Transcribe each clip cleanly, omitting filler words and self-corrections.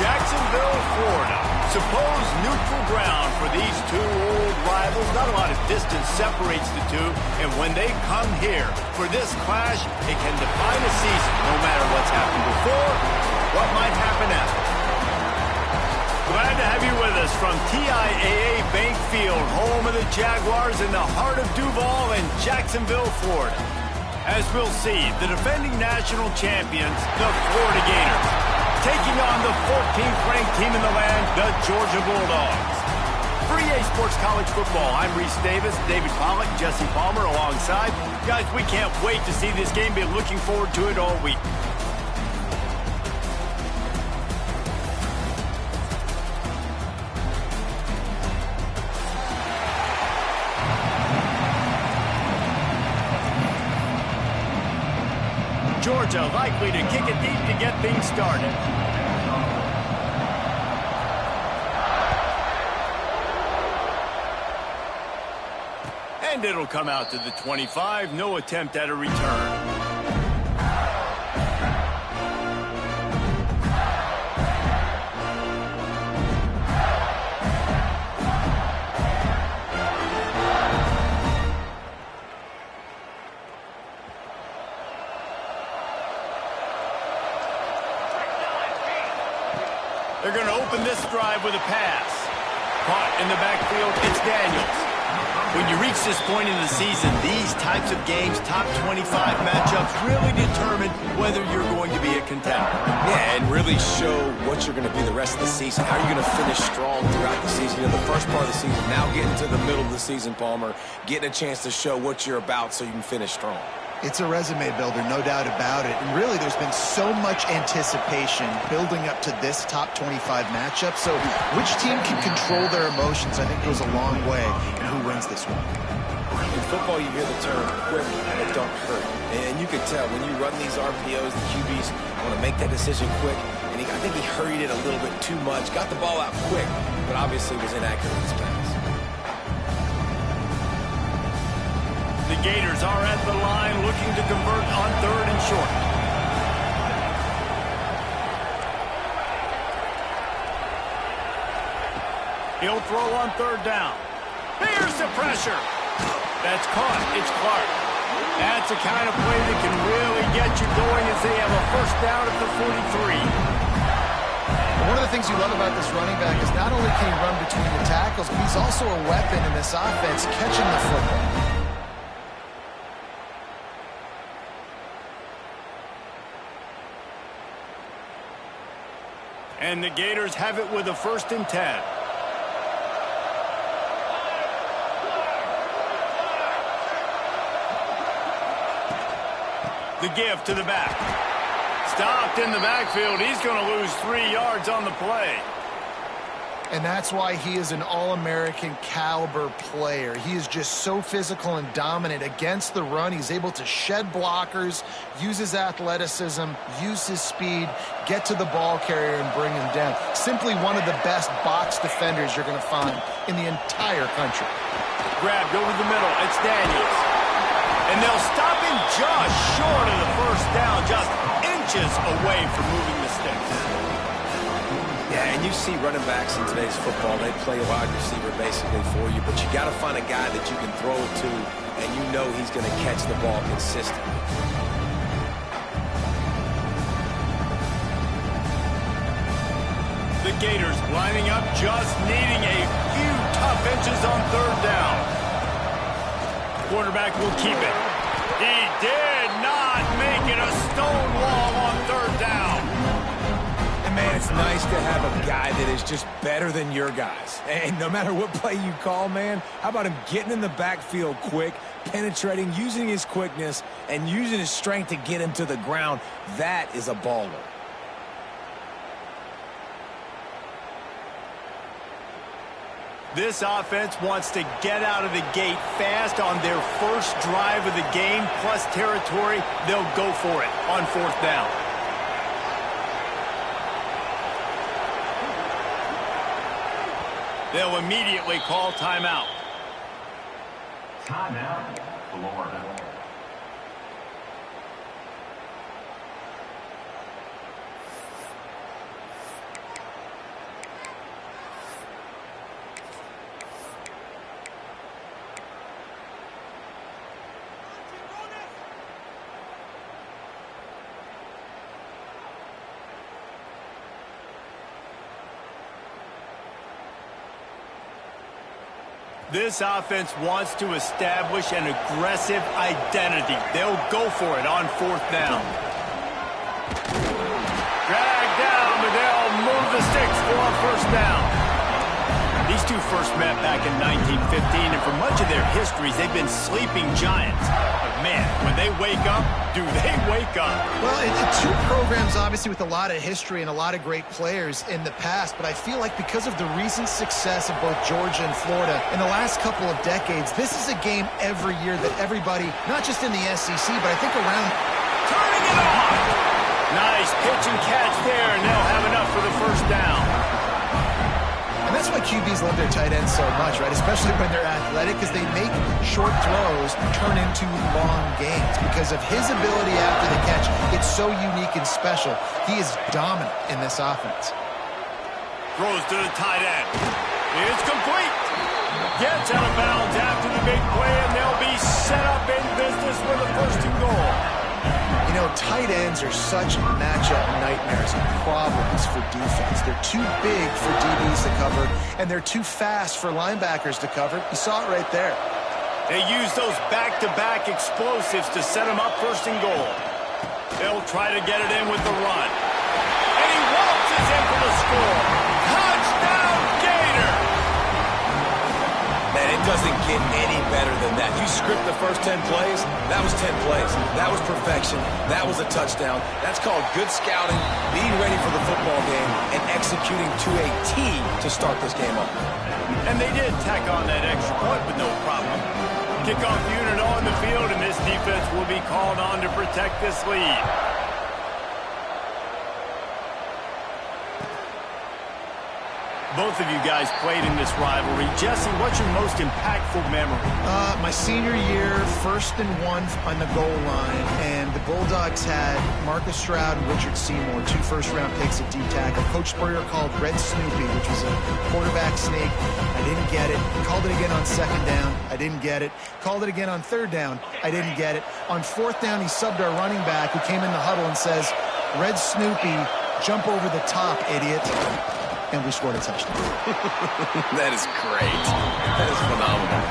Jacksonville, Florida. Supposed neutral ground for these two old rivals. Not a lot of distance separates the two, and when they come here for this clash, it can define a season, no matter what's happened before, what might happen after. Glad to have you with us from TIAA Bank Field, home of the Jaguars in the heart of Duval and Jacksonville, Florida. As we'll see, the defending national champions, the Florida Gators, taking on the 14th ranked team in the land, the Georgia Bulldogs. For EA Sports College Football, I'm Reese Davis, David Pollack, Jesse Palmer alongside. Guys, we can't wait to see this game. Been looking forward to it all week. Georgia likely to kick it deep to get things started. And it'll come out to the 25. No attempt at a return. They're going to open this drive with a pass. Caught in the backfield, it's Daniels. When you reach this point in the season, these types of games, top 25 matchups, really determine whether you're going to be a contender. Yeah, and really show what you're going to be the rest of the season. How are you going to finish strong throughout the season? You know, the first part of the season, now getting to the middle of the season, Palmer, getting a chance to show what you're about so you can finish strong. It's a resume builder, no doubt about it. And really, there's been so much anticipation building up to this top 25 matchup. So which team can control their emotions, I think, goes a long way in who wins this one. In football, you hear the term quick, but don't hurt. And you can tell when you run these RPOs, the QBs want to make that decision quick. And I think he hurried it a little bit too much, got the ball out quick, but obviously was inaccurate in his pass. The Gators are at the line looking to convert on 3rd and short. He'll throw on 3rd down. Here's the pressure. That's caught. It's Clark. That's the kind of play that can really get you going as they have a 1st down at the 43. One of the things you love about this running back is not only can he run between the tackles, but he's also a weapon in this offense catching the football. And the Gators have it with a 1st and 10. The give to the back. Stopped in the backfield. He's going to lose 3 yards on the play. And that's why he is an All-American caliber player. He is just so physical and dominant against the run. He's able to shed blockers, use his athleticism, use his speed, get to the ball carrier and bring him down. Simply one of the best box defenders you're going to find in the entire country. Grabbed over the middle. It's Daniels. And they'll stop him just short of the 1st down, just inches away from moving the sticks. Yeah, and you see running backs in today's football, they play a wide receiver basically for you, but you got to find a guy that you can throw it to, and you know he's going to catch the ball consistently. The Gators lining up, just needing a few tough inches on 3rd down. Quarterback will keep it. He did not make it a stone wall on 3rd down. Man, it's nice to have a guy that is just better than your guys. And no matter what play you call, man, how about him getting in the backfield quick, penetrating, using his quickness, and using his strength to get him to the ground? That is a baller. This offense wants to get out of the gate fast on their 1st drive of the game, plus territory. They'll go for it on 4th down. They'll immediately call timeout. Timeout, Florida. This offense wants to establish an aggressive identity. They'll go for it on 4th down. Drag down, but they'll move the sticks for a 1st down. These two first met back in 1915, and for much of their histories, they've been sleeping giants. But man, when they wake up, do they wake up? Well, it's two programs, obviously, with a lot of history and a lot of great players in the past, but I feel like because of the recent success of both Georgia and Florida in the last couple of decades, this is a game every year that everybody, not just in the SEC, but I think around... Turning it on! Nice pitch and catch there, and they'll have enough for the 1st down. And that's why QBs love their tight ends so much, right? Especially when they're athletic, because they make short throws turn into long gains. Because of his ability after the catch, it's so unique and special. He is dominant in this offense. Throws to the tight end. It's complete. Gets out of bounds after the big play, and they'll be set up in business with a 1st and goal. You know, tight ends are such matchup nightmares and problems for defense. They're too big for DBs to cover, and they're too fast for linebackers to cover. You saw it right there. They use those back-to-back explosives to set them up 1st and goal. They'll try to get it in with the run. And he waltzes in for the score. Touchdown, Gator! Man, it doesn't get any better than that. You script the first 10 plays, that was 10 plays. That was perfection. That was a touchdown. That's called good scouting, being ready for the football game, and executing to a T to start this game off. And they did tack on that extra point with no problem. Kickoff unit on the field, and this defense will be called on to protect this lead. Both of you guys played in this rivalry. Jesse, what's your most impactful memory? My senior year, 1st and 1 on the goal line, and the Bulldogs had Marcus Stroud and Richard Seymour, 2 first-round picks at D-tackle. Coach Spurrier called Red Snoopy, which was a quarterback sneak. I didn't get it. Called it again on 2nd down. I didn't get it. Called it again on 3rd down. I didn't get it. On 4th down, he subbed our running back, who came in the huddle and says, Red Snoopy, jump over the top, idiot. And we scored a touchdown. That is great. That is phenomenal.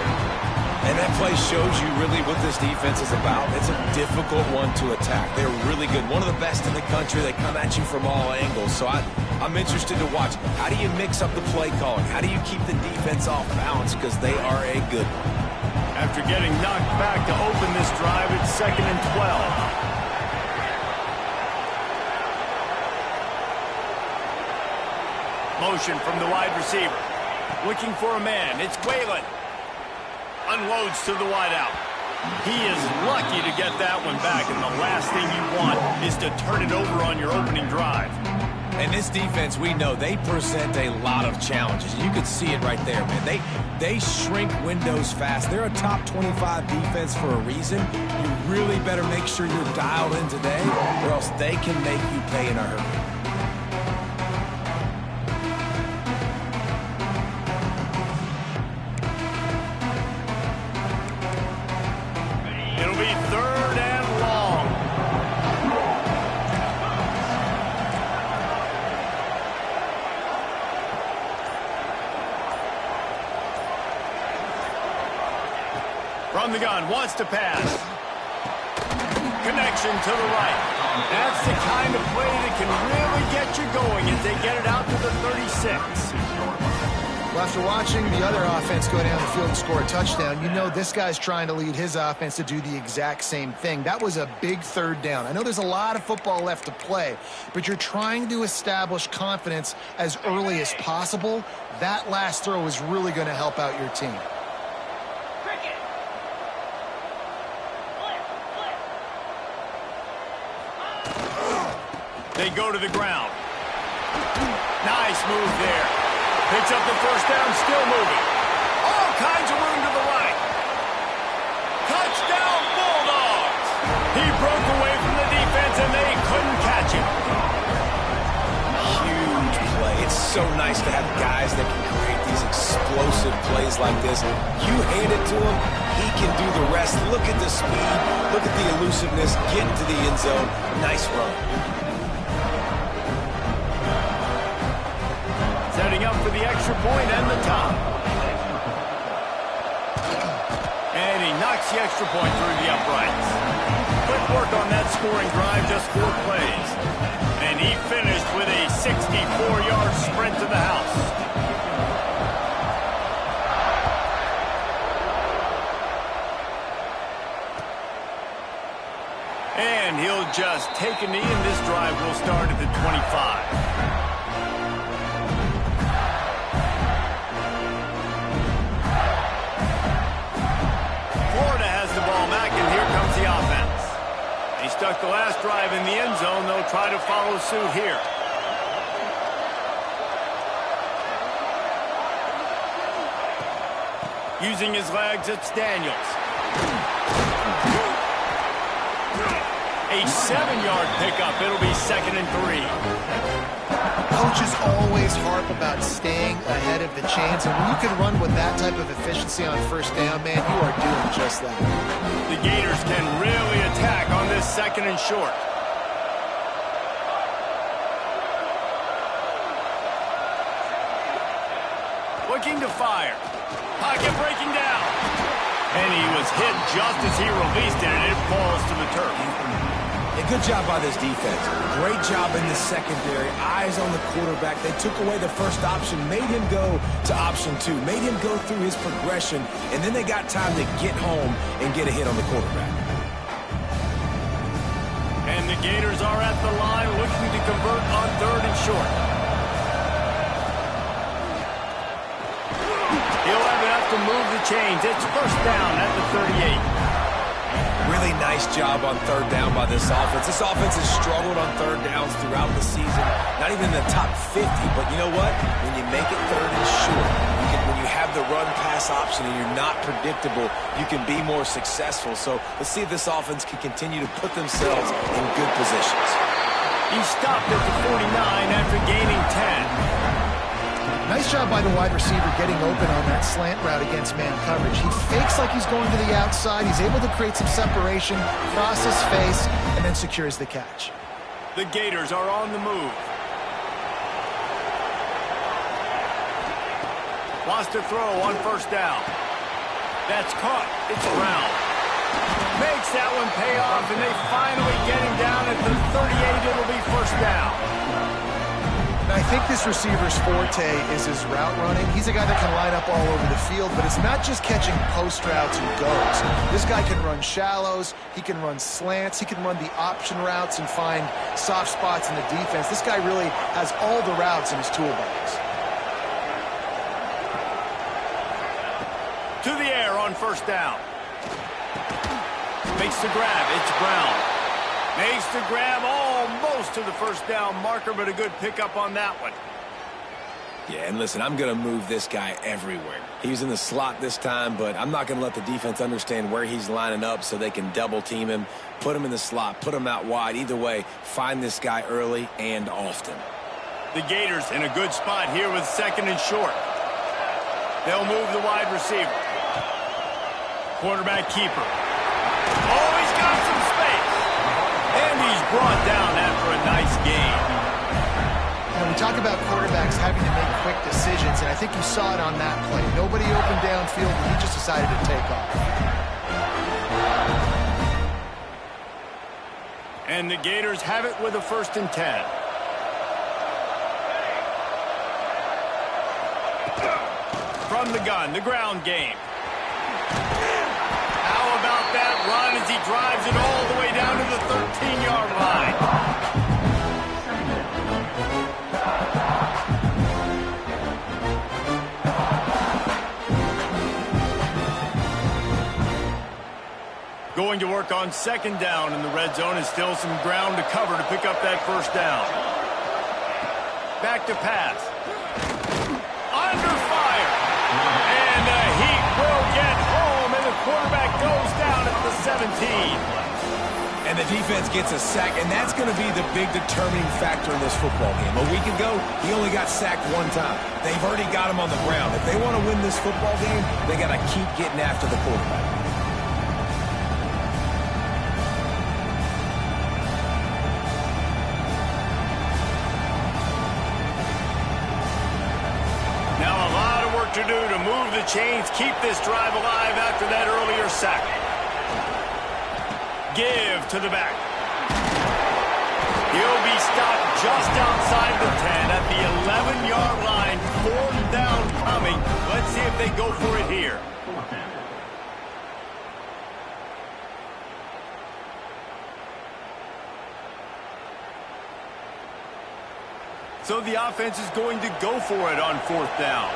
And that play shows you really what this defense is about. It's a difficult one to attack. They're really good. One of the best in the country. They come at you from all angles. So I'm interested to watch. How do you mix up the play calling? How do you keep the defense off balance? Because they are a good one. After getting knocked back to open this drive, it's 2nd and 12. Motion from the wide receiver. Looking for a man. It's Whalen. Unloads to the wideout. He is lucky to get that one back, and the last thing you want is to turn it over on your opening drive. And this defense, we know, they present a lot of challenges. You can see it right there, man. They shrink windows fast. They're a top 25 defense for a reason. You really better make sure you're dialed in today, or else they can make you pay in a hurry. It'll be 3rd and long. From the gun, wants to pass. Connection to the right. That's the kind of play that can really get you going as they get it out to the 36. Well, after watching the other offense go down the field and score a touchdown, you know this guy's trying to lead his offense to do the exact same thing. That was a big 3rd down. I know there's a lot of football left to play, but you're trying to establish confidence as early as possible. That last throw is really going to help out your team. They go to the ground. Nice move there. Picks up the 1st down, still moving. All kinds of room to the right. Touchdown, Bulldogs! He broke away from the defense, and they couldn't catch him. Huge play. It's so nice to have guys that can create these explosive plays like this. You hand it to him, he can do the rest. Look at the speed. Look at the elusiveness. Get into the end zone. Nice run. Setting up for the extra point and the top. gets the extra point through the uprights. Quick work on that scoring drive, just 4 plays. And he finished with a 64-yard sprint to the house. And he'll just take a knee, and this drive will start at the 25. He stuck the last drive in the end zone. They'll try to follow suit here. Using his legs, it's Daniels. A 7-yard pickup. It'll be 2nd and 3. Coaches always harp about staying ahead of the chains, and when you can run with that type of efficiency on first down, man, you are doing just that. The Gators can really attack on this 2nd and short. Looking to fire. Pocket breaking down. And he was hit just as he released it, and it falls to the turf. A good job by this defense. Great job in the secondary. Eyes on the quarterback. They took away the first option, made him go to option 2, made him go through his progression, and then they got time to get home and get a hit on the quarterback. And the Gators are at the line looking to convert on 3rd and short. He'll have enough to move the chains. It's first down at the 38. Really nice job on 3rd down by this offense. This offense has struggled on 3rd downs throughout the season. Not even in the top 50, but you know what? When you make it 3rd and short, when you have the run-pass option and you're not predictable, you can be more successful. So let's see if this offense can continue to put themselves in good positions. He stopped at the 49 after gaining 10. Nice job by the wide receiver getting open on that slant route against man coverage. He fakes like he's going to the outside. He's able to create some separation, cross his face, and then secures the catch. The Gators are on the move. Wants to throw on first down. That's caught. It's around. Makes that one pay off, and they finally get him down at the 38. It'll be first down. I think this receiver's forte is his route running. He's a guy that can line up all over the field, but it's not just catching post routes and goes. This guy can run shallows, he can run slants, he can run the option routes and find soft spots in the defense. This guy really has all the routes in his toolbox. To the air on first down. Makes the grab. It's Brown. Makes the grab almost to the first down marker, but a good pickup on that one. Yeah, and listen, I'm going to move this guy everywhere. He's in the slot this time, but I'm not going to let the defense understand where he's lining up so they can double team him, put him in the slot, put him out wide. Either way, find this guy early and often. The Gators in a good spot here with 2nd and short. They'll move the wide receiver. Quarterback keeper. Oh, he's got some space. And he's brought down after a nice gain. And we talk about quarterbacks having to make quick decisions, and I think you saw it on that play. Nobody opened downfield, and he just decided to take off. And the Gators have it with a 1st and 10. From the gun, the ground game. How about that run as he drives it all the way down to the 13-yard line? Going to work on 2nd down in the red zone, and still some ground to cover to pick up that 1st down. Back to pass. Under fire. And the Heat will get home, and the quarterback goes down at the 17. And the defense gets a sack, and that's going to be the big determining factor in this football game. A week ago, he only got sacked 1 time. They've already got him on the ground. If they want to win this football game, they got to keep getting after the quarterback. To do to move the chains, keep this drive alive after that earlier sack. Give to the back. He'll be stopped just outside the 10 at the 11-yard line. 4th down coming. Let's see if they go for it here. So the offense is going to go for it on 4th down.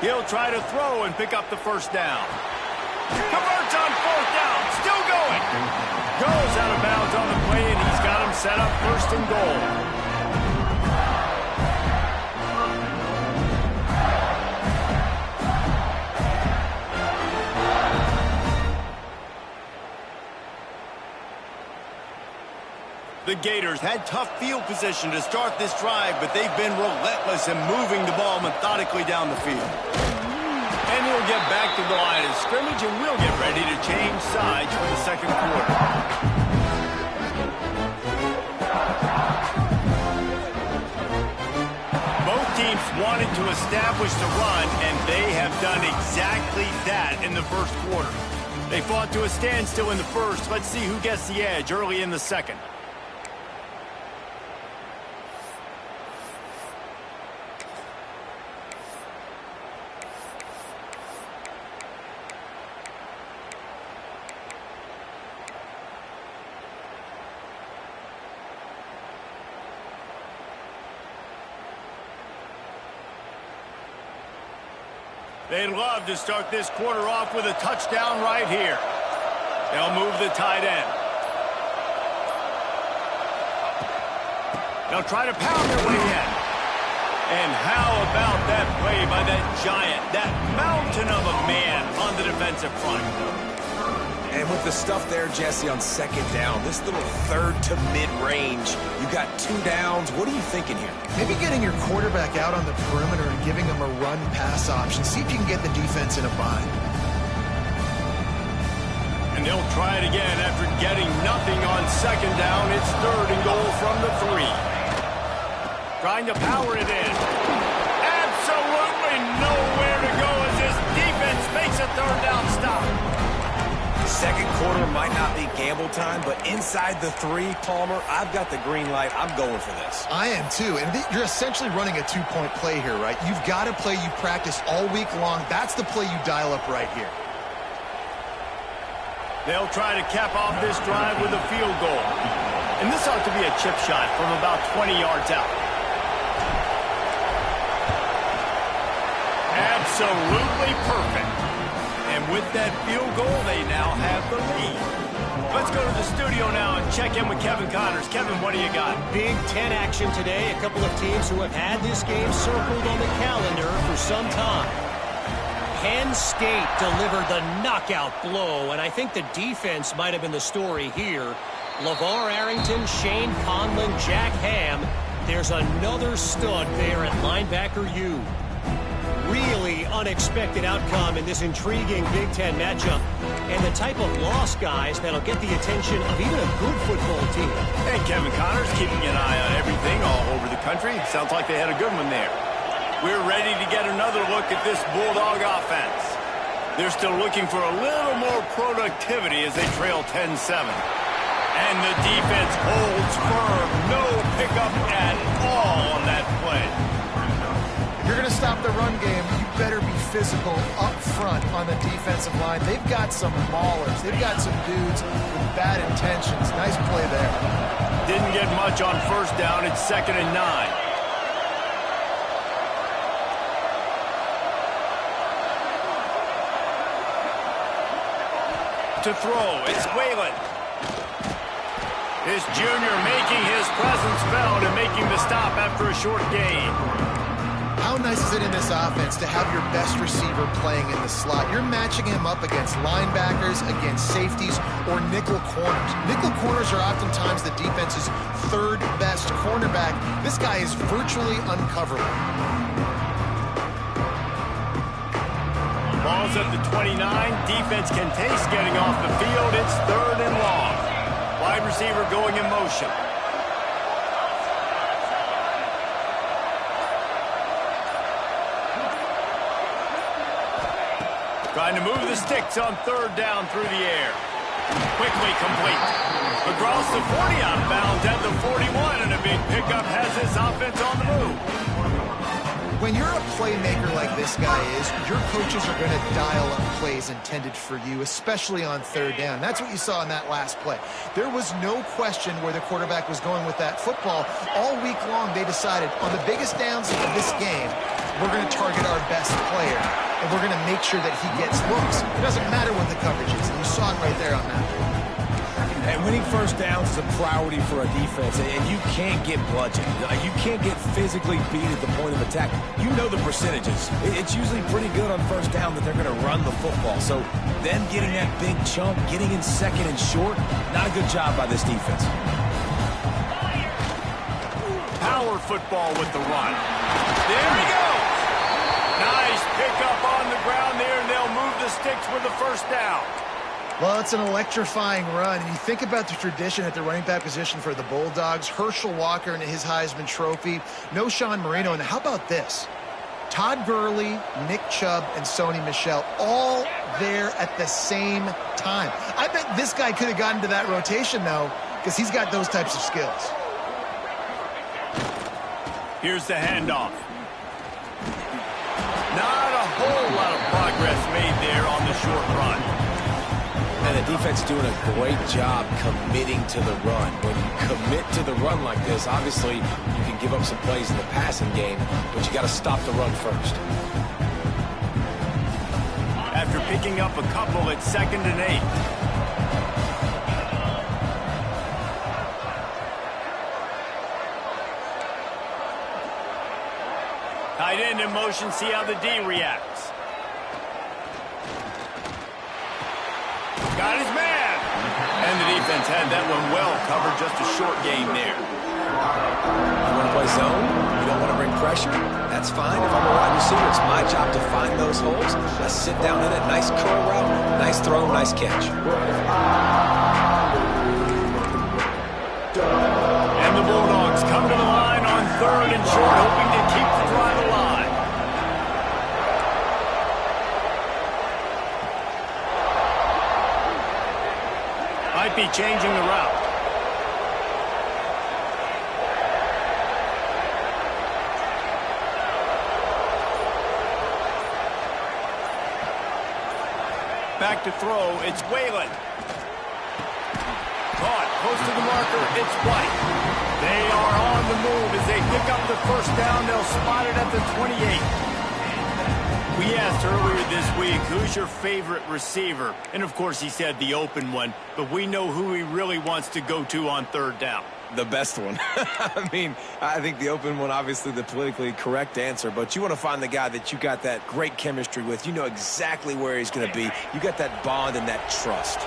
He'll try to throw and pick up the 1st down. Converts on 4th down. Still going. Goes out of bounds on the play, and he's got him set up 1st and goal. The Gators had tough field position to start this drive, but they've been relentless in moving the ball methodically down the field. And he'll get back to the line of scrimmage, and we'll get ready to change sides for the 2nd quarter. Both teams wanted to establish the run, and they have done exactly that in the 1st quarter. They fought to a standstill in the 1st. Let's see who gets the edge early in the 2nd. They'd love to start this quarter off with a touchdown right here. They'll move the tight end. They'll try to pound their way in. And how about that play by that giant, that mountain of a man on the defensive front? And with the stuff there, Jesse, on 2nd down, this little 3rd to mid-range, you got 2 downs. What are you thinking here? Maybe getting your quarterback out on the perimeter and giving him a run-pass option. See if you can get the defense in a bind. And they'll try it again after getting nothing on 2nd down. It's 3rd and goal from the 3. Trying to power it in. Absolutely nowhere to go as this defense makes a 3rd down stop. 2nd quarter might not be gamble time, but inside the 3, Palmer, I've got the green light. I'm going for this. I am too, and you're essentially running a 2-point play here, right? You've got a play you practice all week long. That's the play you dial up right here. They'll try to cap off this drive with a field goal. And this ought to be a chip shot from about 20 yards out. Absolutely perfect. And with that field goal, they now have the lead. Let's go to the studio now and check in with Kevin Connors. Kevin, what do you got? Big 10 action today. A couple of teams who have had this game circled on the calendar for some time. Penn State delivered the knockout blow, and I think the defense might have been the story here. LeVar Arrington, Shane Conlon, Jack Ham. There's another stud there at linebacker U. Really unexpected outcome in this intriguing Big Ten matchup, and the type of loss, guys, that'll get the attention of even a good football team. And Kevin Connors keeping an eye on everything all over the country. Sounds like they had a good one there. We're ready to get another look at this Bulldog offense. They're still looking for a little more productivity as they trail 10-7. And the defense holds firm. No pickup at all on that play. If you're going to stop the run game, you better be physical up front on the defensive line. They've got some maulers. They've got some dudes with bad intentions. Nice play there. Didn't get much on 1st down. It's 2nd and 9. To throw, it's Whalen. This junior making his presence felt and making the stop after a short gain. How nice is it in this offense to have your best receiver playing in the slot? You're matching him up against linebackers, against safeties, or nickel corners. Nickel corners are oftentimes the defense's 3rd best cornerback. This guy is virtually uncoverable. Ball's at the 29. Defense can taste getting off the field. It's 3rd and long. Wide receiver going in motion. Trying to move the sticks on third down through the air. Quickly complete. Across the 40 out of bounds at the 41, and a big pickup has this offense on the move. When you're a playmaker like this guy is, your coaches are going to dial up plays intended for you, especially on third down. That's what you saw in that last play. There was no question where the quarterback was going with that football. All week long, they decided on the biggest downs of this game, we're going to target our best player, and we're going to make sure that he gets looks. It doesn't matter what the coverage is, and you saw it right there on that. And winning first downs is a priority for a defense, and you can't get bludgeoned. You can't get physically beat at the point of attack. You know the percentages. It's usually pretty good on first down that they're going to run the football. So them getting that big chunk, getting in second and short, not a good job by this defense. Power football with the run. There he goes. Nice pickup on the ground there, and they'll move the sticks with the first down. Well, it's an electrifying run, and you think about the tradition at the running back position for the Bulldogs. Herschel Walker and his Heisman Trophy. No Sean Marino, and how about this? Todd Gurley, Nick Chubb, and Sony Michel all there at the same time. I bet this guy could have gotten to that rotation, though, because he's got those types of skills. Here's the handoff. Not a whole lot of progress made there on the short run. And the defense is doing a great job committing to the run. When you commit to the run like this, obviously you can give up some plays in the passing game, but you got to stop the run first. After picking up a couple at 2nd and 8. Tight end in motion, see how the D reacts. Got his man. And the defense had that one well covered, just a short game there. You want to play zone? You don't want to bring pressure? That's fine. If I'm a wide receiver, it's my job to find those holes. I sit down in it. Nice curl route, nice throw, nice catch. And the Bulldogs come to the line on 3rd and short, hoping to keep the drive alive. Might be changing the route. Back to throw, it's Whalen. Caught, close to the marker, it's White. They are on the move as they pick up the first down. They'll spot it at the 28. We asked earlier this week, who's your favorite receiver? And, of course, he said the open one, but we know who he really wants to go to on 3rd down. The best one. I mean, I think the open one, obviously the politically correct answer, but you want to find the guy that you got that great chemistry with. You know exactly where he's going to be. You got that bond and that trust.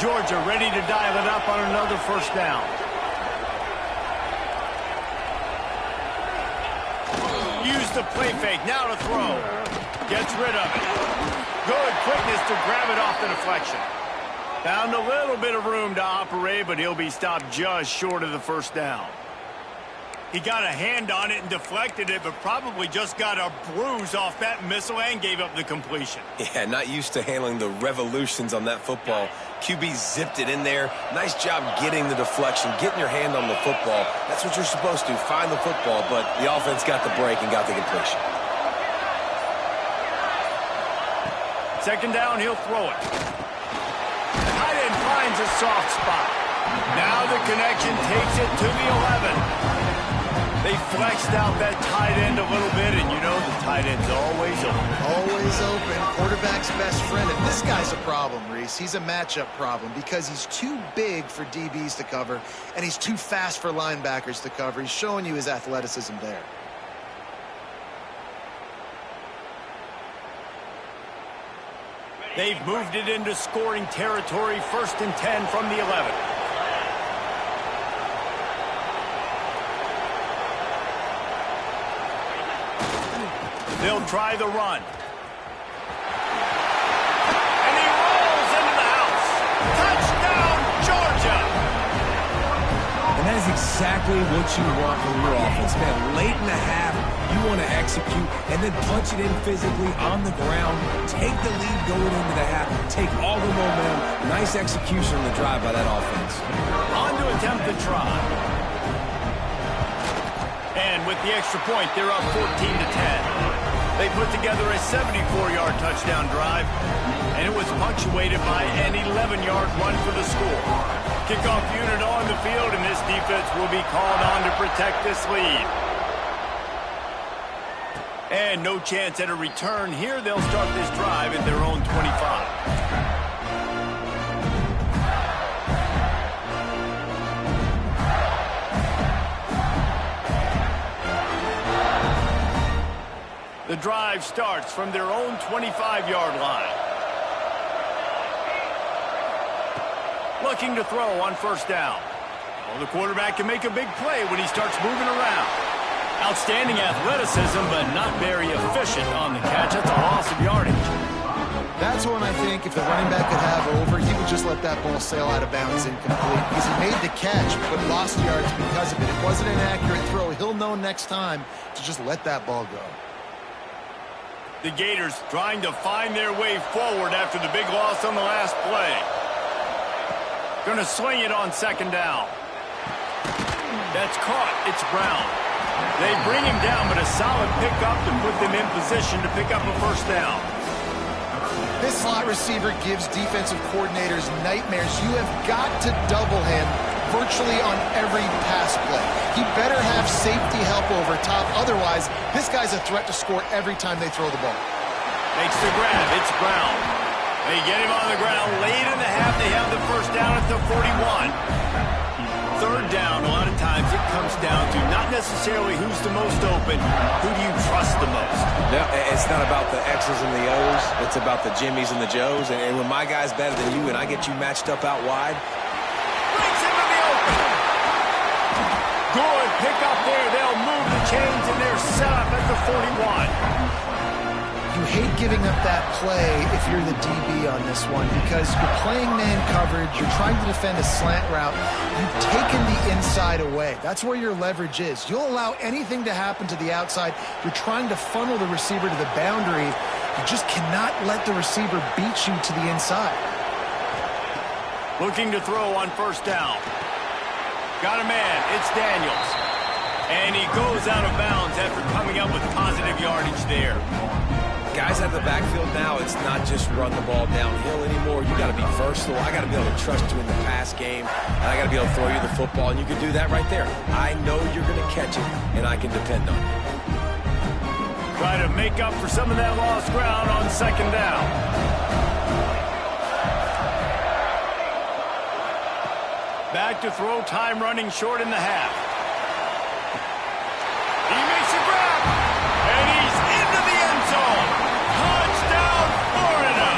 Georgia ready to dial it up on another first down. Use the play fake, now to throw. Gets rid of it. Good quickness to grab it off the deflection. Found a little bit of room to operate, but he'll be stopped just short of the first down. He got a hand on it and deflected it, but probably just got a bruise off that missile and gave up the completion. Yeah, not used to handling the revolutions on that football. QB zipped it in there. Nice job getting the deflection, getting your hand on the football. That's what you're supposed to, find the football, but the offense got the break and got the completion. 2nd down, he'll throw it. Tight end finds a soft spot. Now the connection takes it to the 11. They flexed out that tight end a little bit, and you know the tight end's always open. Always open. Quarterback's best friend. And this guy's a problem, Reese. He's a matchup problem because he's too big for DBs to cover, and he's too fast for linebackers to cover. He's showing you his athleticism there. They've moved it into scoring territory, 1st and 10 from the 11. They'll try the run. And he rolls into the house. Touchdown, Georgia! And that is exactly what you want from your offense, man. Late in the half, you want to execute and then punch it in physically on the ground. Take the lead going into the half. Take all the momentum. Nice execution on the drive by that offense. On to attempt the try. And with the extra point, they're up 14-10. They put together a 74-yard touchdown drive, and it was punctuated by an 11-yard run for the score. Kickoff unit on the field, and this defense will be called on to protect this lead. And no chance at a return here. They'll start this drive at their own 25. The drive starts from their own 25-yard line. Looking to throw on first down. Well, the quarterback can make a big play when he starts moving around. Outstanding athleticism, but not very efficient on the catch. That's a loss of yardage. That's one I think if the running back could have over, he would just let that ball sail out of bounds incomplete because he made the catch but lost yards because of it. It wasn't an accurate throw. He'll know next time to just let that ball go. The Gators trying to find their way forward after the big loss on the last play. Going to swing it on second down. That's caught. It's Brown. They bring him down, but a solid pickup to put them in position to pick up a first down. This slot receiver gives defensive coordinators nightmares. You have got to double him virtually on every pass play. He better have safety help over top. Otherwise, this guy's a threat to score every time they throw the ball. Makes the grab. It's Brown. They get him on the ground. Late in the half, they have the first down at the 41. Third down, a lot of times it comes down to not necessarily who's the most open, who do you trust the most? No, it's not about the X's and the O's. It's about the Jimmies and the Joes. And when my guy's better than you and I get you matched up out wide. Breaks into the open. Good pick up there. They'll move the chains, and they're set up at the 41. You hate giving up that play if you're the DB on this one because you're playing man coverage, you're trying to defend a slant route, you've taken the inside away. That's where your leverage is. You'll allow anything to happen to the outside. You're trying to funnel the receiver to the boundary. You just cannot let the receiver beat you to the inside. Looking to throw on first down. Got a man. It's Daniels. And he goes out of bounds after coming up with positive yardage there. Guys out of the backfield now, it's not just run the ball downhill anymore. You got to be versatile. I got to be able to trust you in the pass game, and I got to be able to throw you the football, and you can do that right there. I know you're going to catch it, and I can depend on it. Try to make up for some of that lost ground on second down. Back to throw, time running short in the half. He makes a grab, and he's into the end zone. Touchdown, Florida!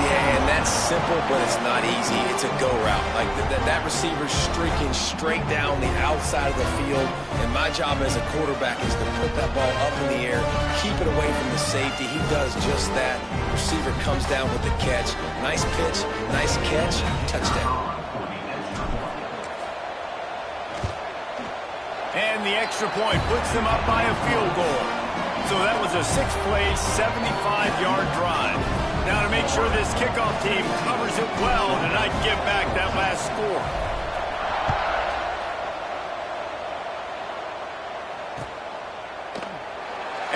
Yeah, and that's simple, but it's not easy. It's a go route. Like that receiver's streaking straight down the outside of the field, and my job as a quarterback is to put that ball up in the air, keep it away from the safety. He does just that. Receiver comes down with the catch. Nice pitch, nice catch, touchdown. And the extra point puts them up by a field goal. So that was a 6-play, 75-yard drive. Now to make sure this kickoff team covers it well and not give back that last score.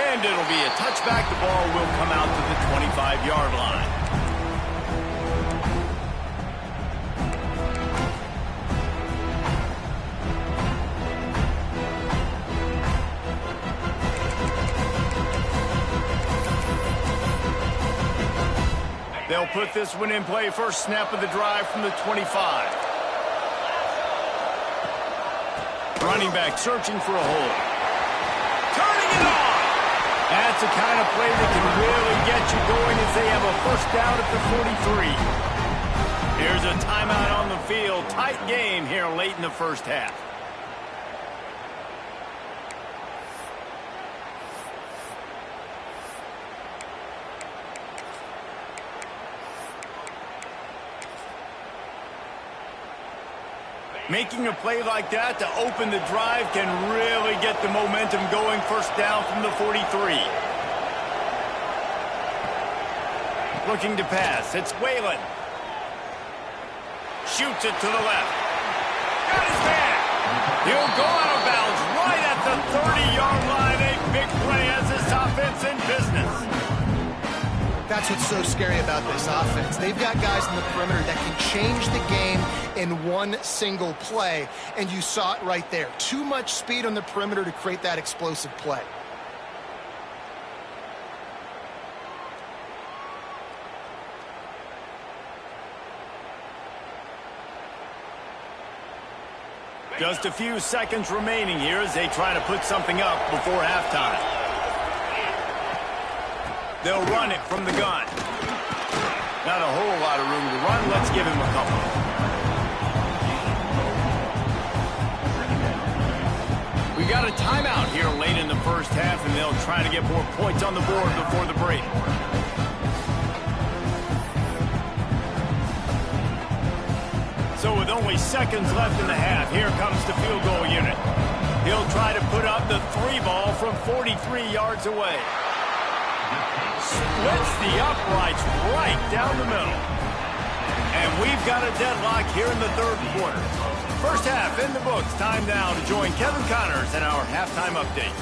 And it'll be a touchback. The ball will come out to the 25-yard line. They'll put this one in play. First snap of the drive from the 25. Running back searching for a hole. Turning it on. That's the kind of play that can really get you going as they have a first down at the 43. Here's a timeout on the field. Tight game here late in the first half. Making a play like that to open the drive can really get the momentum going. First down from the 43. Looking to pass. It's Whalen. Shoots it to the left. Got his man. He'll go out of bounds right at the 30-yard line. A big play as this offense in business. That's what's so scary about this offense. They've got guys in the perimeter that can change the game in one single play, and you saw it right there. Too much speed on the perimeter to create that explosive play. Just a few seconds remaining here as they try to put something up before halftime. They'll run it from the gun. Not a whole lot of room to run. Let's give him a couple. We got a timeout here late in the first half, and they'll try to get more points on the board before the break. So with only seconds left in the half, here comes the field goal unit. He'll try to put up the 3 ball from 43 yards away. Splits the uprights right down the middle. And we've got a deadlock here in the third quarter. First half in the books. Time now to join Kevin Connors in our halftime update.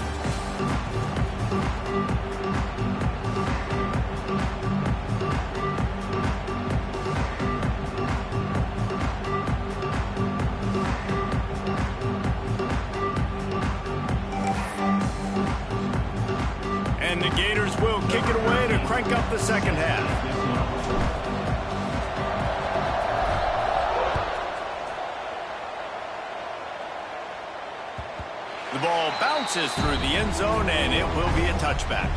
And the Gators will kick it away to crank up the second half. The ball bounces through the end zone, and it will be a touchback.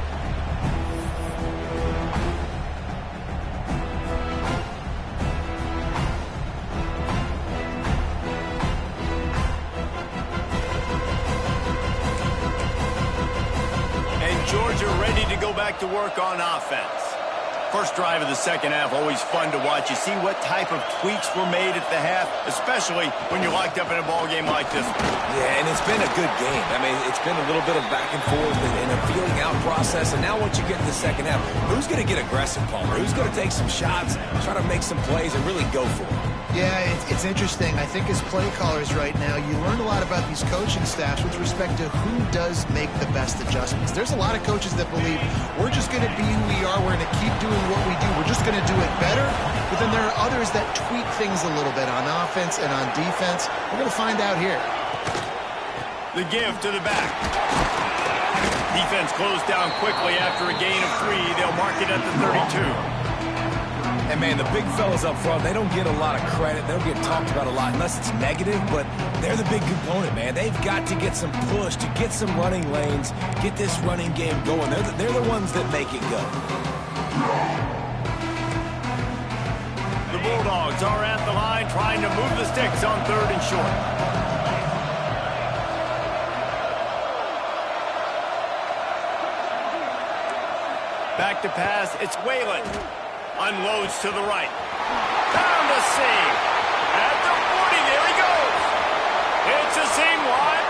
Georgia ready to go back to work on offense. First drive of the second half, always fun to watch. You see what type of tweaks were made at the half, especially when you're locked up in a ball game like this one. Yeah, and it's been a good game. I mean, it's been a little bit of back and forth and a feeling out process. And now once you get in the second half, who's going to get aggressive, Palmer? Who's going to take some shots, try to make some plays, and really go for it? Yeah, it's interesting. I think as play callers right now, you learn a lot about these coaching staffs with respect to who does make the best adjustments. There's a lot of coaches that believe we're just going to be who we are. We're going to keep doing what we do. We're just going to do it better. But then there are others that tweak things a little bit on offense and on defense. We're going to find out here. The give to the back. Defense closed down quickly after a gain of 3. They'll mark it at the 32. And, man, the big fellas up front, they don't get a lot of credit. They don't get talked about a lot unless it's negative, but they're the big component, man. They've got to get some push, to get some running lanes, get this running game going. They're the ones that make it go. The Bulldogs are at the line trying to move the sticks on 3rd and short. Back to pass, it's Whalen. Unloads to the right. Found a seam. At the 40, there he goes. It's a seam wide.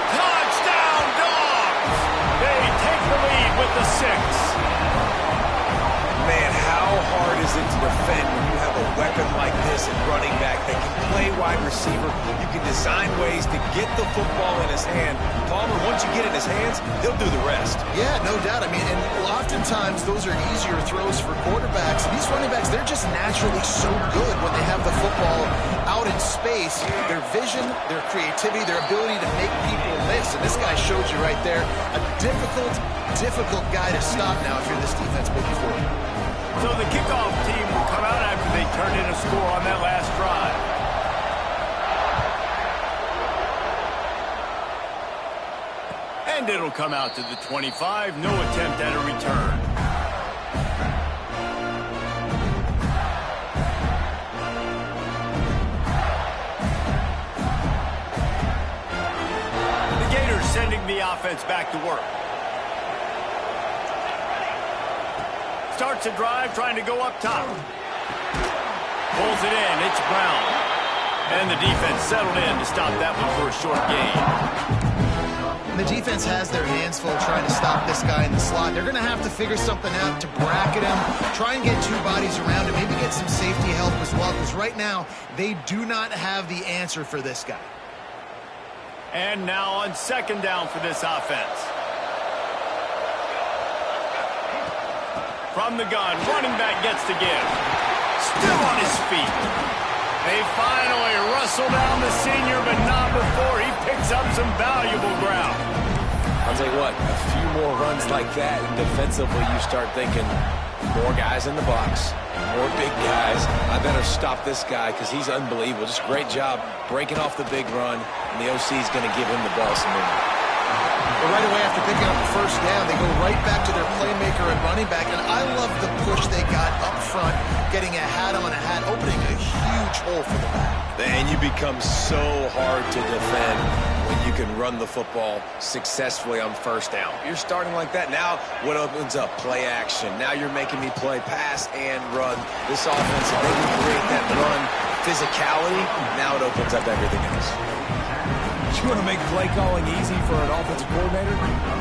Touchdown, Dogs. They take the lead with the 6. Man, how hard is it to defend when you have a weapon like this at running back that can play wide receiver? You can design ways to get the football in his hand. Palmer, once you get it in his hands, he'll do the rest. Yeah, no doubt. I mean, and oftentimes those are easier throws for quarterbacks. These running backs, they're just naturally so good when they have the football out in space. Their vision, their creativity, their ability to make people miss. And this guy showed you right there, a difficult guy to stop now if you're this defense moving forward. So the kickoff team will come out after they turn in a score on that last drive. And it'll come out to the 25. No attempt at a return. The Gators sending the offense back to work. Starts a drive trying to go up top. Pulls it in. It's Brown. And the defense settled in to stop that one for a short gain. The defense has their hands full trying to stop this guy in the slot. They're going to have to figure something out to bracket him, try and get two bodies around him, maybe get some safety help as well, because right now they do not have the answer for this guy. And now on second down for this offense. From the gun, running back gets the give. Still on his feet. They finally wrestle down the senior, but not before he picks up some valuable ground. I'll tell you what, a few more runs like that, and defensively you start thinking more guys in the box, more big guys. I better stop this guy because he's unbelievable. Just great job breaking off the big run, and the OC is going to give him the ball some more. But right away after picking up the first down, they go right back to their playmaker and running back. And I love the push they got up front, getting a hat on a hat, opening a huge hole for the back. And you become so hard to defend when you can run the football successfully on first down. You're starting like that. Now what opens up? Play action. Now you're making me play pass and run. This offense, if they can create that run physicality, now it opens up everything else. You want to make play calling easy for an offensive coordinator?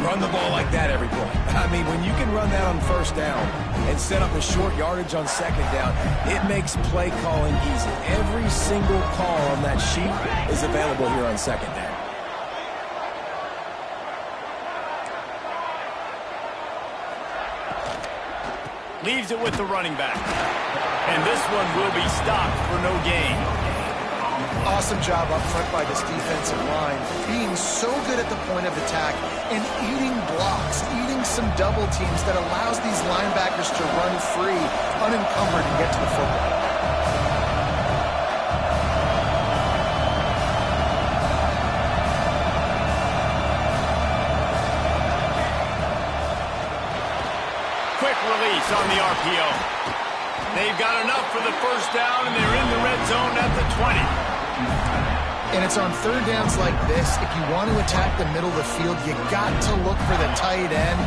Run the ball like that every play. I mean, when you can run that on first down and set up a short yardage on second down, it makes play calling easy. Every single call on that sheet is available here on second down. Leaves it with the running back. And this one will be stopped for no gain. Awesome job up front by this defensive line, being so good at the point of attack and eating blocks, eating some double teams that allows these linebackers to run free, unencumbered, and get to the football. Quick release on the RPO. They've got enough for the first down, and they're in the red zone at the 20. And it's on third downs like this, if you want to attack the middle of the field, you got to look for the tight end.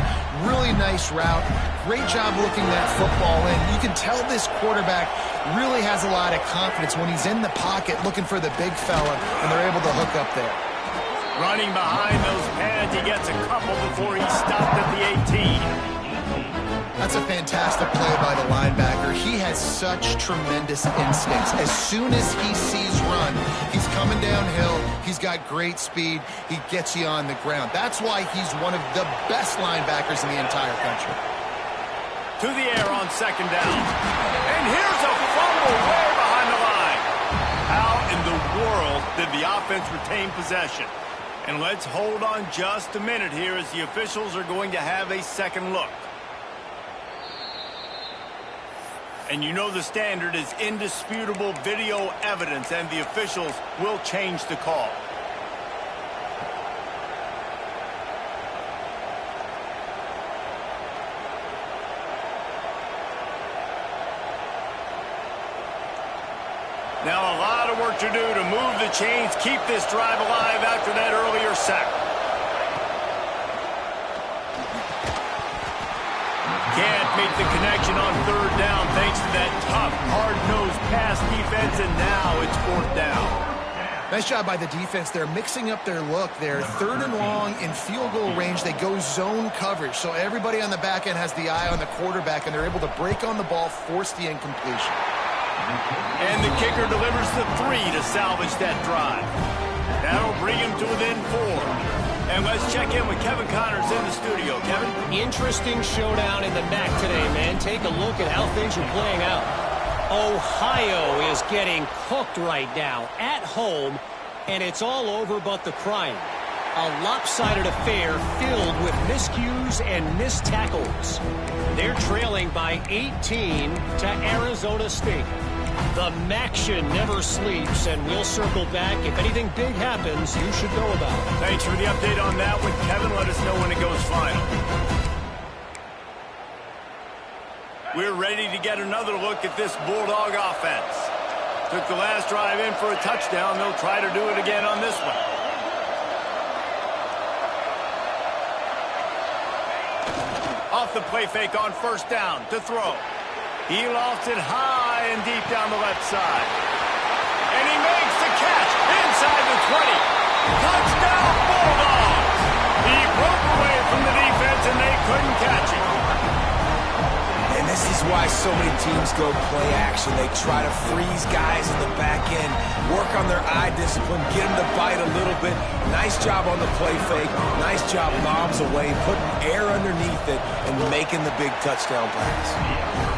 Really nice route. Great job looking that football in. You can tell this quarterback really has a lot of confidence when he's in the pocket looking for the big fella, and they're able to hook up there. Running behind those pads, he gets a couple before he's stopped at the 18. That's a fantastic play by the linebacker. He has such tremendous instincts. As soon as he sees run, he's coming downhill. He's got great speed. He gets you on the ground. That's why he's one of the best linebackers in the entire country. To the air on second down. And here's a fumble way behind the line. How in the world did the offense retain possession? And let's hold on just a minute here as the officials are going to have a second look. And you know the standard is indisputable video evidence, and the officials will change the call. Now a lot of work to do to move the chains, keep this drive alive after that earlier sack. Can't make the connection on third down thanks to that tough, hard-nosed pass defense, and now it's fourth down. Nice job by the defense. They're mixing up their look there. Third and long in field goal range. They go zone coverage, so everybody on the back end has the eye on the quarterback, and they're able to break on the ball, force the incompletion. And the kicker delivers the 3 to salvage that drive. That'll bring him to within 4. And let's check in with Kevin Connors in the studio. Kevin? Interesting showdown in the MAC today, man. Take a look at how things are playing out. Ohio is getting cooked right now at home, and it's all over but the crying. A lopsided affair filled with miscues and missed tackles. They're trailing by 18 to Arizona State. The Maction never sleeps, and we'll circle back. If anything big happens, you should know about it. Thanks for the update on that one, Kevin. Let us know when it goes final. We're ready to get another look at this Bulldog offense. Took the last drive in for a touchdown. They'll try to do it again on this one. Off the play fake on first down to throw. He lofts it high and deep down the left side. And he makes the catch inside the 20. Touchdown, Bulldogs! He broke away from the defense, and they couldn't catch him. And this is why so many teams go play action. They try to freeze guys in the back end, work on their eye discipline, get them to bite a little bit. Nice job on the play fake. Nice job bombs away, putting air underneath it, and making the big touchdown pass.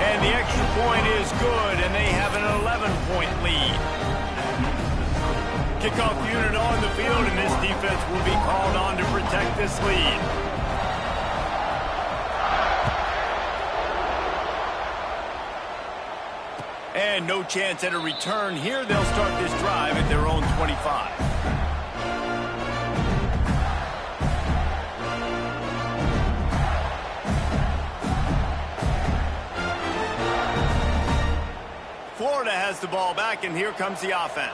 And the extra point is good, and they have an 11-point lead. Kickoff unit on the field, and this defense will be called on to protect this lead. And no chance at a return here. They'll start this drive at their own 25. Florida has the ball back, and here comes the offense.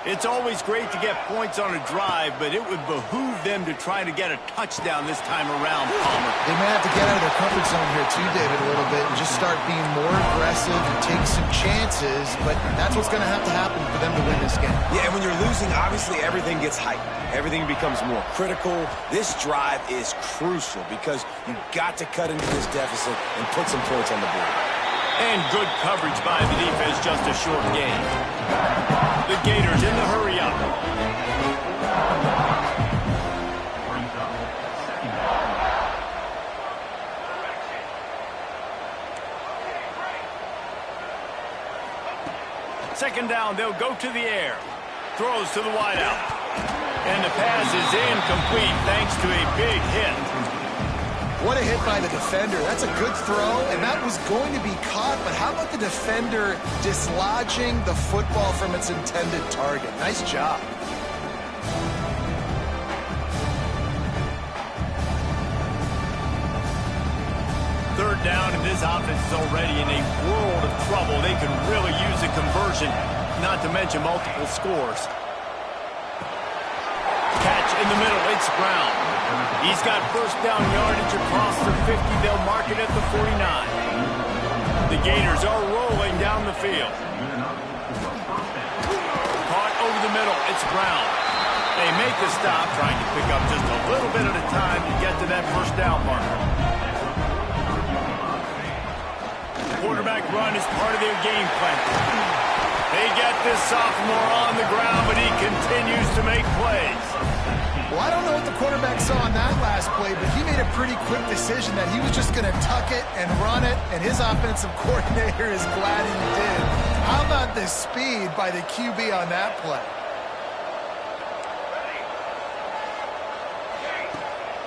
It's always great to get points on a drive, but it would behoove them to try to get a touchdown this time around, Palmer. They may have to get out of their comfort zone here too, David, a little bit, and just start being more aggressive and take some chances, but that's what's going to happen for them to win this game. Yeah, and when you're losing, obviously everything gets heightened. Everything becomes more critical. This drive is crucial because you've got to cut into this deficit and put some points on the board. And good coverage by the defense, just a short game. The Gators in the hurry-up. Second down, they'll go to the air. Throws to the wideout. And the pass is incomplete thanks to a big hit. What a hit by the defender. That's a good throw, and that was going to be caught, but how about the defender dislodging the football from its intended target? Nice job. Third down, and this offense is already in a world of trouble. They could really use a conversion, not to mention multiple scores. Catch in the middle, it's Brown. He's got first down yardage across the 50. They'll mark it at the 49. The Gators are rolling down the field. Caught over the middle, it's Brown. They make the stop, trying to pick up just a little bit at a time to get to that first down marker. The quarterback run is part of their game plan. They get this sophomore on the ground, but he continues to make plays. Well, I don't know what the quarterback saw on that last play, but he made a pretty quick decision that he was just going to tuck it and run it, and his offensive coordinator is glad he did. How about the speed by the QB on that play?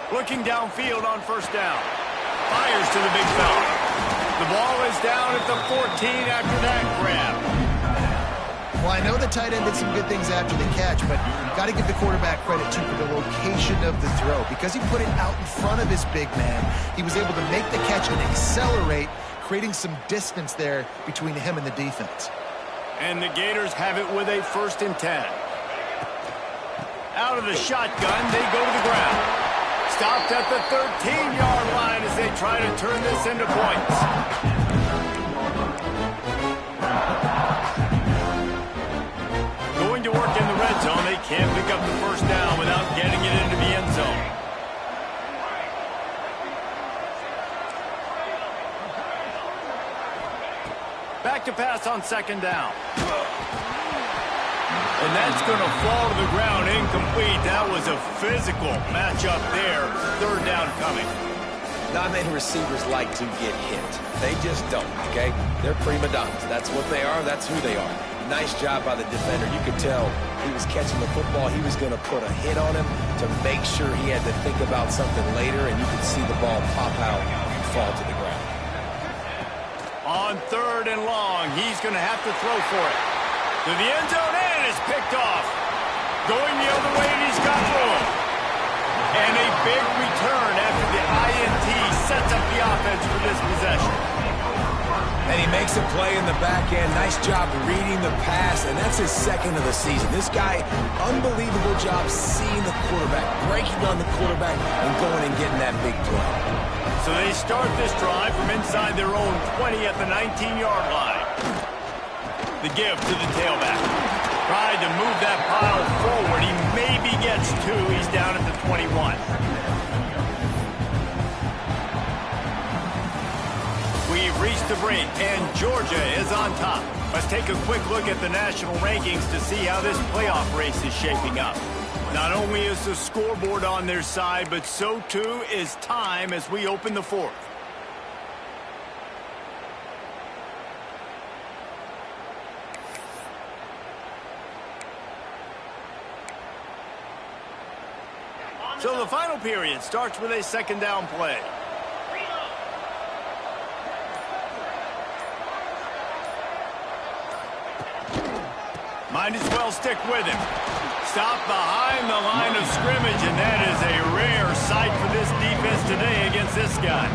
Looking downfield on first down. Fires to the big fella. The ball is down at the 14 after that grab. Well, I know the tight end did some good things after the catch, but got to give the quarterback credit, too, for the location of the throw. Because he put it out in front of his big man, he was able to make the catch and accelerate, creating some distance there between him and the defense. And the Gators have it with a 1st and 10. Out of the shotgun, they go to the ground. Stopped at the 13-yard line as they try to turn this into points. Going to work in the red zone. They can't pick up the first down without getting it into the end zone. Back to pass on second down. And that's going to fall to the ground incomplete. That was a physical matchup there. Third down coming. Not many receivers like to get hit. They just don't, okay? They're prima donnas. That's what they are. That's who they are. Nice job by the defender. You could tell he was catching the football. He was going to put a hit on him to make sure he had to think about something later, and you could see the ball pop out and fall to the ground. On third and long, he's going to have to throw for it. To the end zone, and is picked off. Going the other way, and he's got room. And a big return after the INT sets up the offense for this possession. And he makes a play in the back end. Nice job reading the pass, and that's his 2nd of the season. This guy, unbelievable job seeing the quarterback, breaking on the quarterback, and going and getting that big play. So they start this drive from inside their own 20 at the 19-yard line. The give to the tailback. Tried to move that pile forward. He maybe gets 2. He's down at the 21. We've reached the break, and Georgia is on top. Let's take a quick look at the national rankings to see how this playoff race is shaping up. Not only is the scoreboard on their side, but so too is time as we open the fourth. So the final period starts with a second down play. Might as well stick with him. Stop behind the line of scrimmage, and that is a rare sight for this defense today against this guy.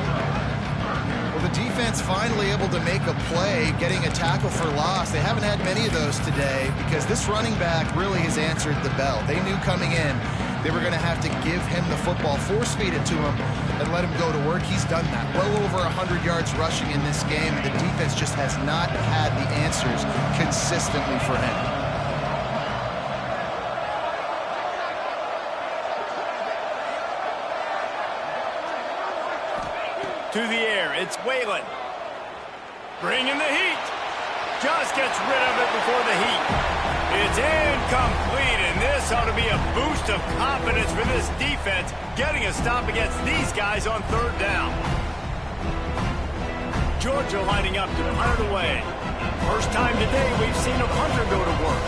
Well, the defense finally able to make a play, getting a tackle for loss. They haven't had many of those today because this running back really has answered the bell. They knew coming in they were going to have to give him the football, force-feed it to him, and let him go to work. He's done that. Well over 100 yards rushing in this game, and the defense just has not had the answers consistently for him. To the air, it's Whalen. Bringing the heat. Just gets rid of it before the heat. It's incomplete, and this ought to be a boost of confidence for this defense, getting a stop against these guys on third down. Georgia lining up to punt it away. First time today we've seen a punter go to work.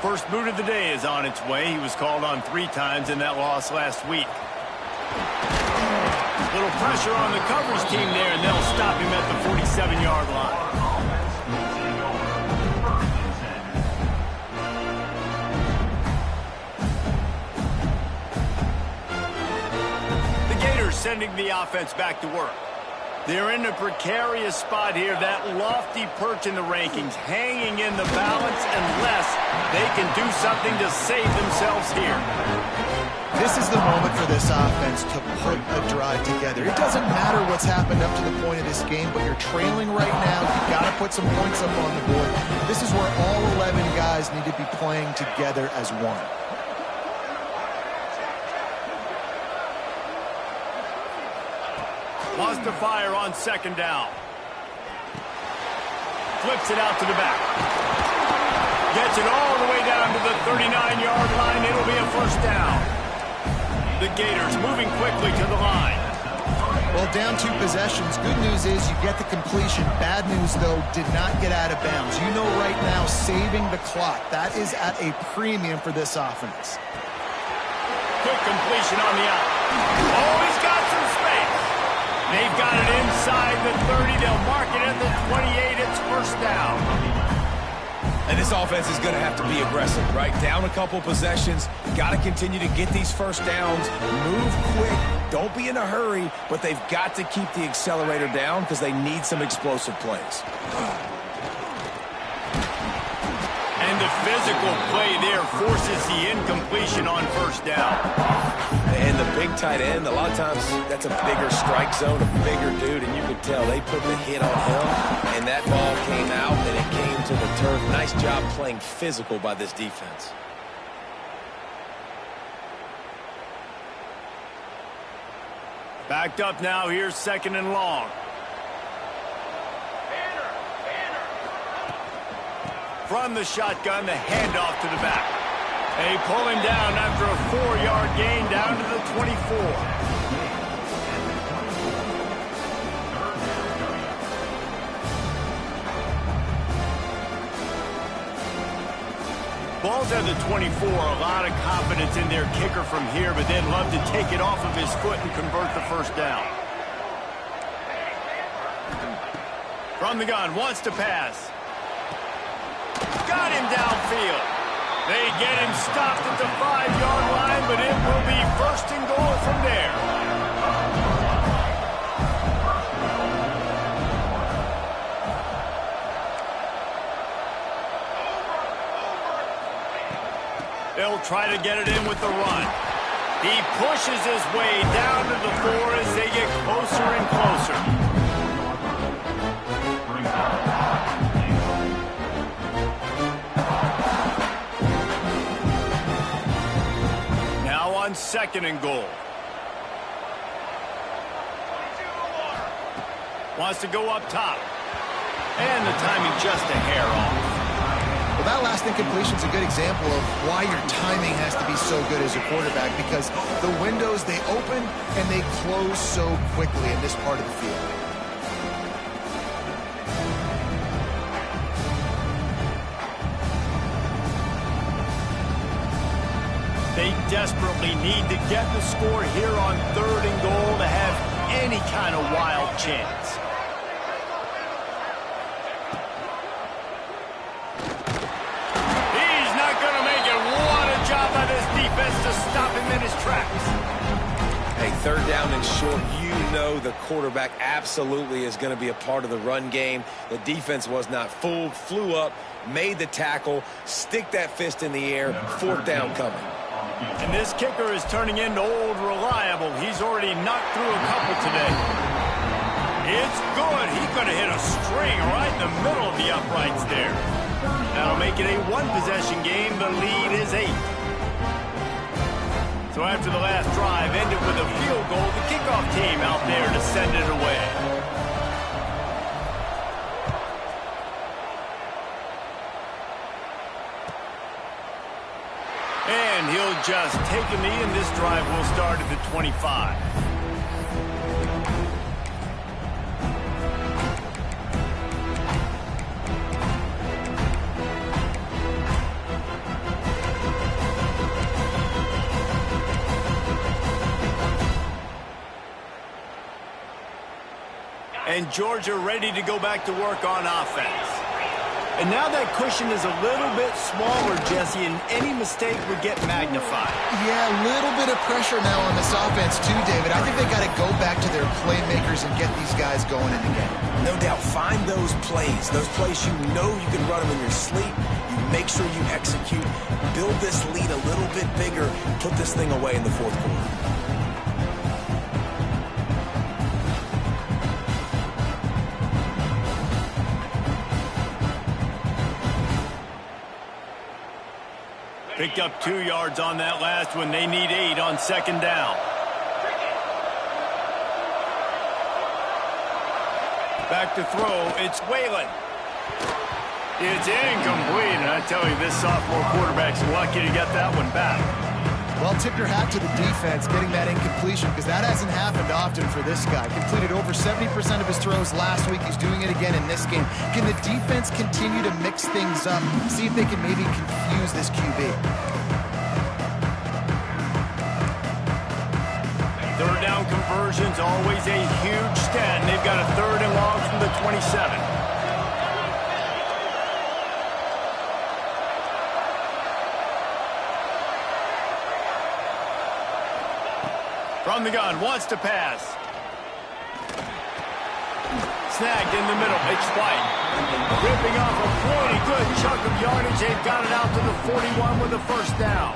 First boot of the day is on its way. He was called on 3 times in that loss last week. Little pressure on the coverage team there, and they'll stop him at the 47-yard line. The Gators sending the offense back to work. They're in a precarious spot here, that lofty perch in the rankings, hanging in the balance unless they can do something to save themselves here. This is the moment for this offense to put a drive together. It doesn't matter what's happened up to the point of this game, but you're trailing right now. You've got to put some points up on the board. This is where all 11 guys need to be playing together as one. Lost to fire on second down. Flips it out to the back. Gets it all the way down to the 39-yard line. It'll be a first down. The Gators moving quickly to the line. Well, down 2 possessions. Good news is you get the completion. Bad news, though, did not get out of bounds. You know right now, saving the clock. That is at a premium for this offense. Quick completion on the out. Oh, he's got some space. They've got it inside the 30. They'll mark it at the 28. It's first down. And this offense is going to have to be aggressive, right? Down a couple possessions. Got to continue to get these first downs. Move quick. Don't be in a hurry, but they've got to keep the accelerator down because they need some explosive plays. And the physical play there forces the incompletion on first down. And the big tight end, a lot of times that's a bigger strike zone, a bigger dude, and you could tell they put the hit on him, and that ball came out, and it came to the turf. Nice job playing physical by this defense. Backed up now, here's second and long. From the shotgun, the handoff to the back. They pull him down after a 4-yard gain down to the 24. Ball's at the 24. A lot of confidence in their kicker from here, but they'd love to take it off of his foot and convert the first down. From the gun, wants to pass. Got him downfield. They get him stopped at the 5-yard line, but it will be first and goal from there. They'll try to get it in with the run. He pushes his way down to the 4 as they get closer and closer. second and goal. Wants to go up top. And the timing just a hair off. Well, that last incompletion is a good example of why your timing has to be so good as a quarterback, because the windows, they open and they close so quickly in this part of the field. They desperately need to get the score here on third and goal to have any kind of wild chance. He's not going to make it. What a job by this defense to stop him in his tracks. Hey, third down and short, you know the quarterback absolutely is going to be a part of the run game. The defense was not fooled, flew up, made the tackle, stick that fist in the air, fourth down coming. And this kicker is turning into old reliable. He's already knocked through a couple today. It's good. He could have hit a string right in the middle of the uprights there. That'll make it a one-possession game. The lead is 8. So after the last drive ended with a field goal, the kickoff team out there to send it away. And he'll just take a knee, and this drive will start at the 25. And Georgia ready to go back to work on offense. And now that cushion is a little bit smaller, Jesse, and any mistake would get magnified. Yeah, a little bit of pressure now on this offense too, David. I think they got to go back to their playmakers and get these guys going in the game. No doubt, find those plays you know you can run them in your sleep. You make sure you execute, build this lead a little bit bigger, put this thing away in the fourth quarter. Picked up 2 yards on that last one. They need 8 on second down. Back to throw. It's Whalen. It's incomplete. And I tell you, this sophomore quarterback's lucky to get that one back. Well, tip your hat to the defense getting that incompletion, because that hasn't happened often for this guy. Completed over 70% of his throws last week. He's doing it again in this game. Can the defense continue to mix things up, see if they can maybe confuse this QB? Third down conversions, always a huge stat. And they've got a third and long from the 27. From the gun, wants to pass. Snagged in the middle, it's White. Ripping off a pretty good chunk of yardage. They've got it out to the 41 with a first down.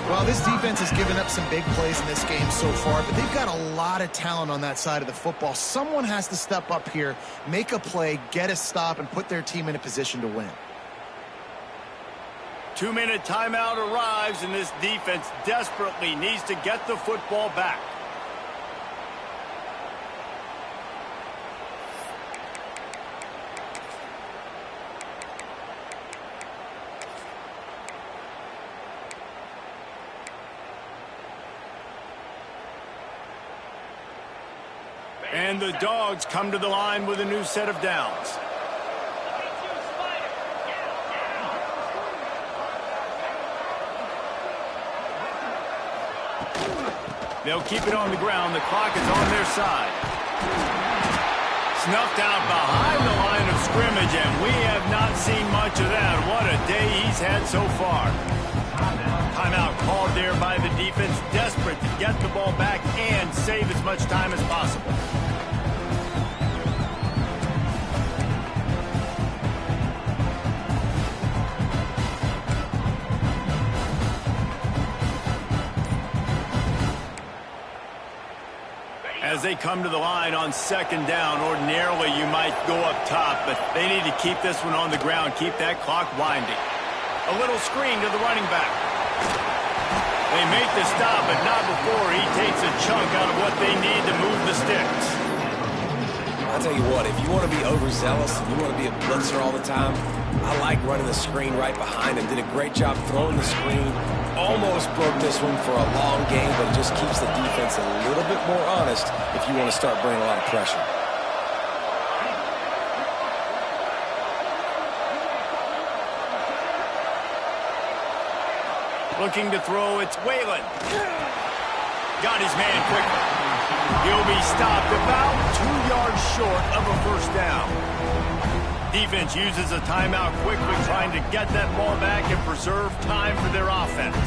Well, this defense has given up some big plays in this game so far, but they've got a lot of talent on that side of the football. Someone has to step up here, make a play, get a stop, and put their team in a position to win. 2-minute timeout arrives, and this defense desperately needs to get the football back. And the Dogs come to the line with a new set of downs. They'll keep it on the ground. The clock is on their side. Snuffed out behind the line of scrimmage, and we have not seen much of that. What a day he's had so far. Timeout called there by the defense, desperate to get the ball back and save as much time as possible. As they come to the line on second down, ordinarily you might go up top, but they need to keep this one on the ground, keep that clock winding. A little screen to the running back. They make the stop, but not before he takes a chunk out of what they need to move the sticks. I'll tell you what, if you want to be overzealous and you want to be a blitzer all the time, I like running the screen right behind him. Did a great job throwing the screen. Almost broke this one for a long game, but it just keeps the defense a little bit more honest if you want to start bringing a lot of pressure. Looking to throw, it's Whalen. Got his man quickly. He'll be stopped about 2 yards short of a first down. Defense uses a timeout quickly, trying to get that ball back and preserve time for their offense.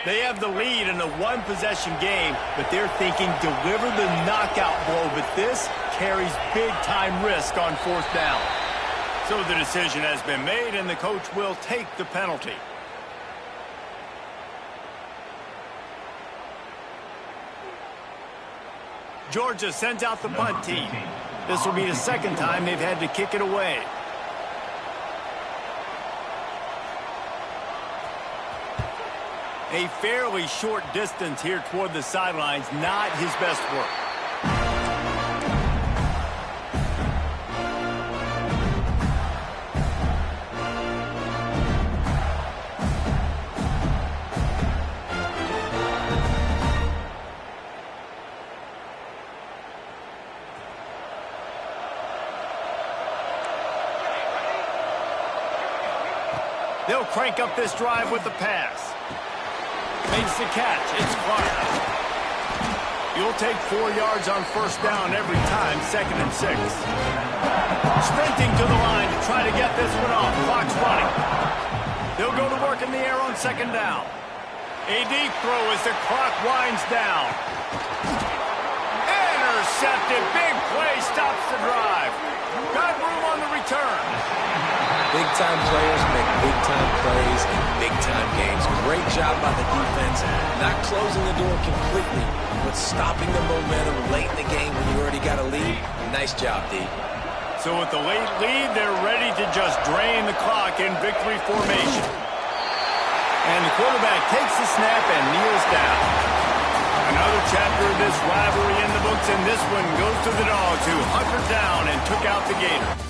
They have the lead in a one-possession game, but they're thinking deliver the knockout blow, but this carries big-time risk on fourth down. So the decision has been made, and the coach will take the penalty. Georgia sends out the punt team. This will be the second time they've had to kick it away. A fairly short distance here toward the sidelines, not his best work. They'll crank up this drive with the pass. Makes the catch. It's Clark. You'll take 4 yards on first down every time, 2nd and 6. Sprinting to the line to try to get this one off. Clock's running. They'll go to work in the air on 2nd down. A deep throw as the clock winds down. Intercepted. Big play stops the drive. Got room on the return. Big-time players make big-time plays in big-time games. Great job by the defense. Not closing the door completely, but stopping the momentum late in the game when you already got a lead. Nice job, D. So with the late lead, they're ready to just drain the clock in victory formation. And the quarterback takes the snap and kneels down. Another chapter of this rivalry in the books, and this one goes to the Dogs, who hunkered down and took out the Gators.